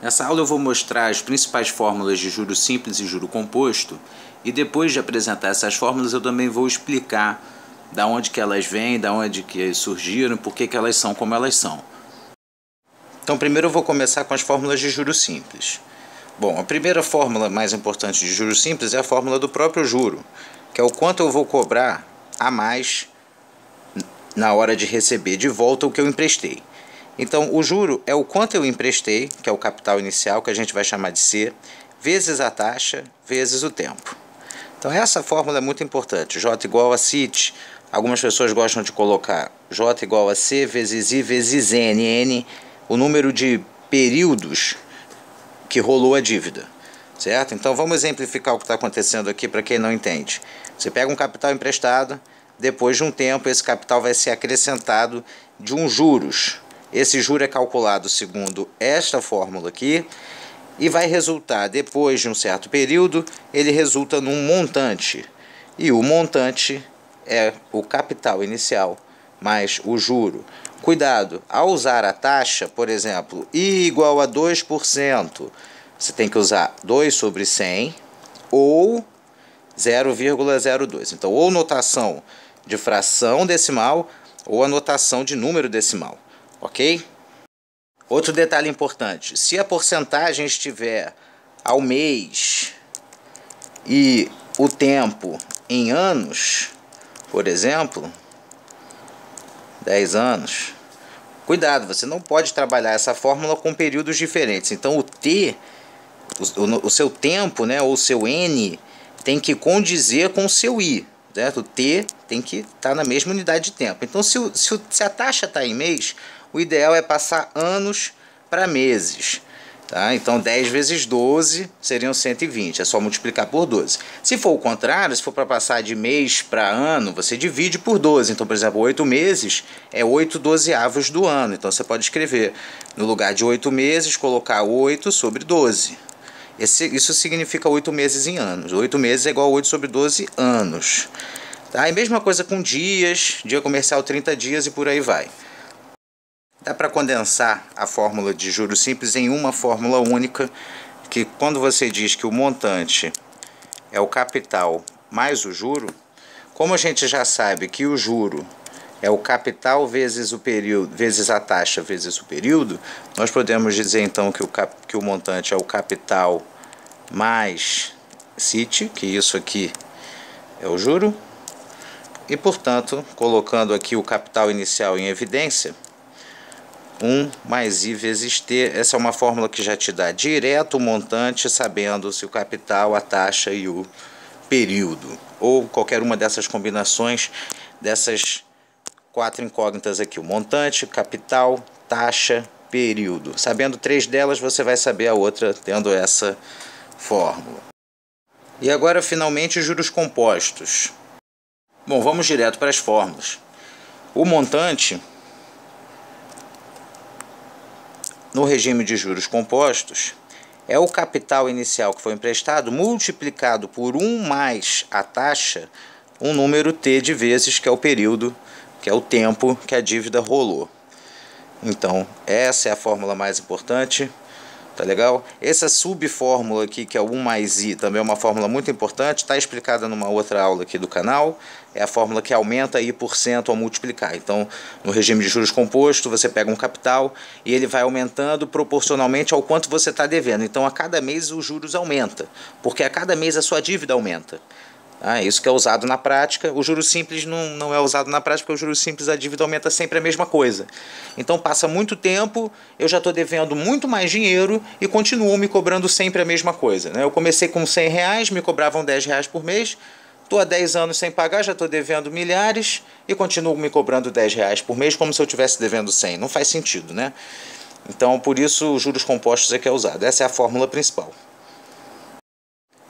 Nessa aula eu vou mostrar as principais fórmulas de juro simples e juro composto, e depois de apresentar essas fórmulas eu também vou explicar da onde que elas vêm, da onde que surgiram, por que elas são como elas são. Então primeiro eu vou começar com as fórmulas de juro simples. Bom, a primeira fórmula mais importante de juro simples é a fórmula do próprio juro, que é o quanto eu vou cobrar a mais na hora de receber de volta o que eu emprestei. Então, o juro é o quanto eu emprestei, que é o capital inicial, que a gente vai chamar de C, vezes a taxa, vezes o tempo. Então, essa fórmula é muito importante. J igual a CIT. Algumas pessoas gostam de colocar J igual a C vezes I vezes N. N, o número de períodos que rolou a dívida. Certo? Então, vamos exemplificar o que está acontecendo aqui para quem não entende. Você pega um capital emprestado, depois de um tempo, esse capital vai ser acrescentado de uns juros. Esse juro é calculado segundo esta fórmula aqui e vai resultar, depois de um certo período, ele resulta num montante. E o montante é o capital inicial mais o juro. Cuidado, ao usar a taxa, por exemplo, I igual a 2%, você tem que usar 2 sobre 100 ou 0,02. Então, ou notação de fração decimal ou a notação de número decimal. Ok? Outro detalhe importante, se a porcentagem estiver ao mês e o tempo em anos, por exemplo, 10 anos, cuidado, você não pode trabalhar essa fórmula com períodos diferentes. Então o T, o seu tempo, né, ou o seu N, tem que condizer com o seu I. Certo? O T tem que estar na mesma unidade de tempo. Então se a taxa está em mês, o ideal é passar anos para meses. Tá? Então 10 vezes 12 seriam 120, é só multiplicar por 12. Se for o contrário, se for para passar de mês para ano, você divide por 12. Então, por exemplo, 8 meses é 8 dozeavos do ano. Então você pode escrever, no lugar de 8 meses, colocar 8 sobre 12. Isso significa 8 meses em anos. 8 meses é igual a 8 sobre 12 anos. Tá? E mesma coisa com dias, dia comercial 30 dias e por aí vai. Dá para condensar a fórmula de juros simples em uma fórmula única, que quando você diz que o montante é o capital mais o juro, como a gente já sabe que o juro é o capital vezes o período, vezes a taxa vezes o período, nós podemos dizer então que o montante é o capital mais CIT, que isso aqui é o juro, e portanto, colocando aqui o capital inicial em evidência, 1 mais I vezes T, essa é uma fórmula que já te dá direto o montante, sabendo se o capital, a taxa e o período, ou qualquer uma dessas combinações dessas 4 incógnitas aqui, o montante, capital, taxa, período. Sabendo 3 delas, você vai saber a outra tendo essa fórmula. E agora, finalmente, juros compostos. Bom, vamos direto para as fórmulas. O montante, no regime de juros compostos, é o capital inicial que foi emprestado multiplicado por 1 mais a taxa, um número T de vezes, que é o período, que é o tempo que a dívida rolou. Então, essa é a fórmula mais importante. Tá legal? Essa subfórmula aqui, que é o 1 mais I, também é uma fórmula muito importante, está explicada numa outra aula aqui do canal. É a fórmula que aumenta I% ao multiplicar. Então, no regime de juros composto, você pega um capital e ele vai aumentando proporcionalmente ao quanto você está devendo. Então, a cada mês os juros aumentam, porque a cada mês a sua dívida aumenta. Isso que é usado na prática. O juros simples não é usado na prática, porque o juros simples a dívida aumenta sempre a mesma coisa. Então passa muito tempo, eu já estou devendo muito mais dinheiro e continuo me cobrando sempre a mesma coisa. Né? Eu comecei com R$100, me cobravam R$10 por mês, estou há 10 anos sem pagar, já estou devendo milhares e continuo me cobrando R$10 por mês como se eu estivesse devendo 100. Não faz sentido, né? Então por isso os juros compostos é que é usado. Essa é a fórmula principal.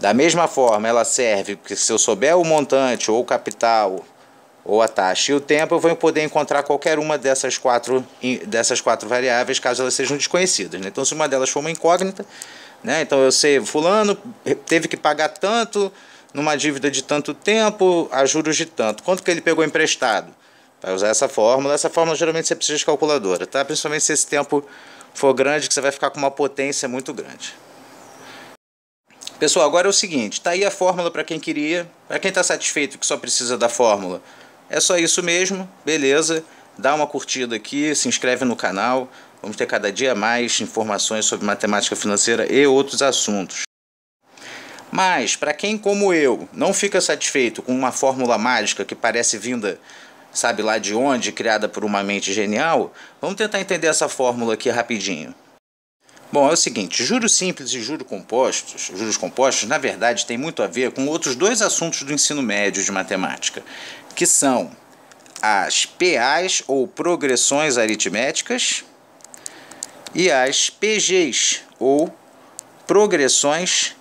Da mesma forma, ela serve porque se eu souber o montante, ou o capital, ou a taxa e o tempo, eu vou poder encontrar qualquer uma dessas quatro variáveis, caso elas sejam desconhecidas. Né? Então, se uma delas for uma incógnita, né? Então eu sei, fulano teve que pagar tanto numa dívida de tanto tempo, a juros de tanto. Quanto que ele pegou emprestado? Vai usar essa fórmula. Essa fórmula geralmente você precisa de calculadora, tá? Principalmente se esse tempo for grande, que você vai ficar com uma potência muito grande. Pessoal, agora é o seguinte, tá aí a fórmula para quem queria. Para quem está satisfeito que só precisa da fórmula, é só isso mesmo, beleza? Dá uma curtida aqui, se inscreve no canal. Vamos ter cada dia mais informações sobre matemática financeira e outros assuntos. Mas, para quem como eu não fica satisfeito com uma fórmula mágica que parece vinda, sabe lá de onde, criada por uma mente genial, vamos tentar entender essa fórmula aqui rapidinho. Bom, é o seguinte, juros simples e juros compostos, na verdade, tem muito a ver com outros dois assuntos do ensino médio de matemática, que são as PAs, ou progressões aritméticas, e as PGs, ou progressões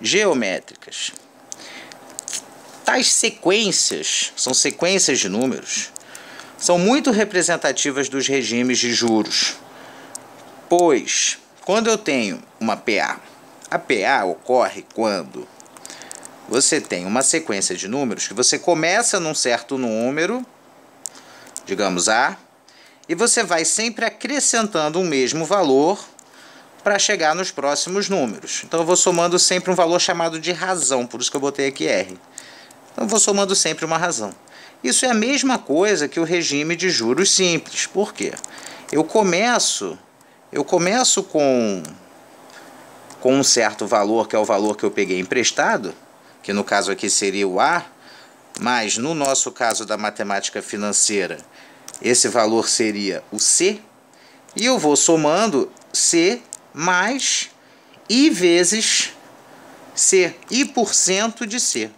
geométricas. Tais sequências, são sequências de números, são muito representativas dos regimes de juros, pois quando eu tenho uma PA, a PA ocorre quando você tem uma sequência de números que você começa num certo número, digamos A, e você vai sempre acrescentando um mesmo valor para chegar nos próximos números. Então eu vou somando sempre um valor chamado de razão, por isso que eu botei aqui R. Então eu vou somando sempre uma razão. Isso é a mesma coisa que o regime de juros simples. Por quê? Eu começo com um certo valor, que é o valor que eu peguei emprestado, que no caso aqui seria o A, mas no nosso caso da matemática financeira, esse valor seria o C, e eu vou somando C mais I vezes C, I por cento de C.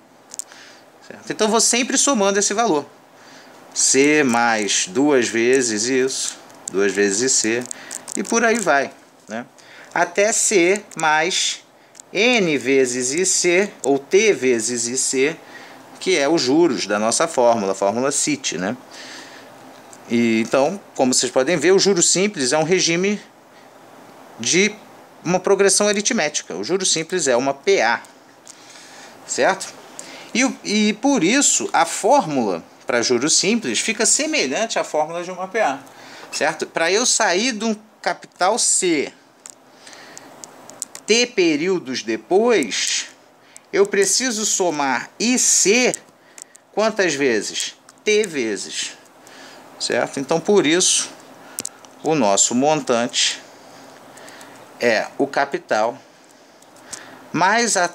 Certo? Então, eu vou sempre somando esse valor. C mais 2 vezes isso, 2 vezes C, e por aí vai, né? Até C mais N vezes IC, ou T vezes IC, que é os juros da nossa fórmula, a fórmula CIT, né? E, então, como vocês podem ver, o juros simples é um regime de uma progressão aritmética. O juros simples é uma PA, certo? E por isso, a fórmula para juros simples fica semelhante à fórmula de uma PA, certo? Para eu sair de um capital C, T períodos depois, eu preciso somar IC quantas vezes? T vezes, certo? Então, por isso, o nosso montante é o capital mais a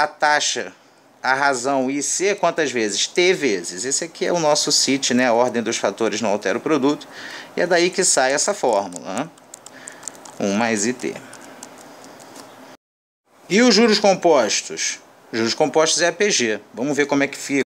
taxa, a razão IC quantas vezes? T vezes. Esse aqui é o nosso CIT, né? A ordem dos fatores não altera o produto. E é daí que sai essa fórmula, né? 1 mais IT. E os juros compostos? Juros compostos é a PG. Vamos ver como é que fica.